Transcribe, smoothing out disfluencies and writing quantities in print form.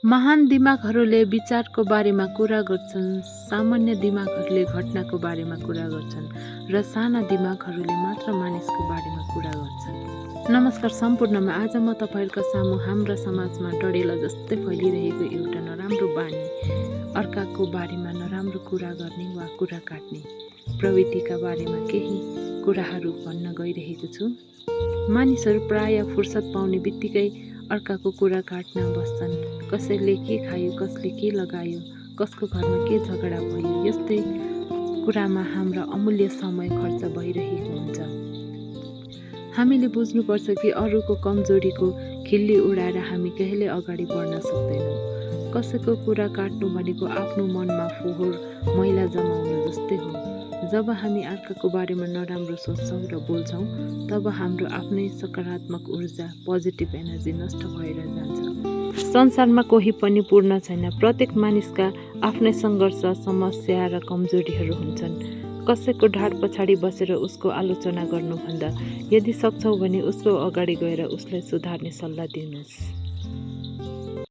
महान दिमागहरूले विचारको बारेमा कुरा गर्छन्, सामान्य दिमागहरूले घटनाको बारेमा कुरा गर्छन् र साना दिमागहरूले मात्र मानिसको बारेमा कुरा गर्छन्। नमस्कार सम्पूर्णमा, आज म तपाईँहरूका सामु हाम्रा समाजमा डडेला जस्तै फैलिरहेको एउटा नराम्रो बानी, अर्काको बारेमा नराम्रो कुरा गर्ने वा कुरा काट्ने प्रवृत्तिका बारेमा केही कुराहरू भन्न गइरहेको छु। मानिसहरू प्राय फुर्सद पाउने बित्तिकै अर्काको कुरा काट्न बस्छन्। कसैले के खायो, कसले के लगायो, कसको घरमा के झगडा भयो, यस्तै कुरामा हाम्रा अमूल्य समय खर्च भइरहेको हुन्छ। हामीले बुझ्नुपर्छ कि अरूको कमजोरीको खिल्ली उडाएर हामी कहिले अगाडि बढ्न सक्दैनौँ। कसैको कुरा काट्नु भनेको आफ्नो मनमा फोहोर मैला जमाउनु जस्तै हो। जब हामी अर्काको बारेमा नराम्रो सोच्छौँ र बोल्छौँ, तब हाम्रो आफ्नै सकारात्मक ऊर्जा, पोजिटिभ एनर्जी नष्ट भएर जान्छ। संसारमा कोही पनि पूर्ण छैन। प्रत्येक मानिसका आफ्नै सङ्घर्ष, समस्या र कमजोरीहरू हुन्छन्। कसैको ढाड पछाडि बसेर उसको आलोचना गर्नुभन्दा यदि सक्छौ भने उसको अगाडि गएर उसलाई सुधार्ने सल्लाह दिनुहोस्।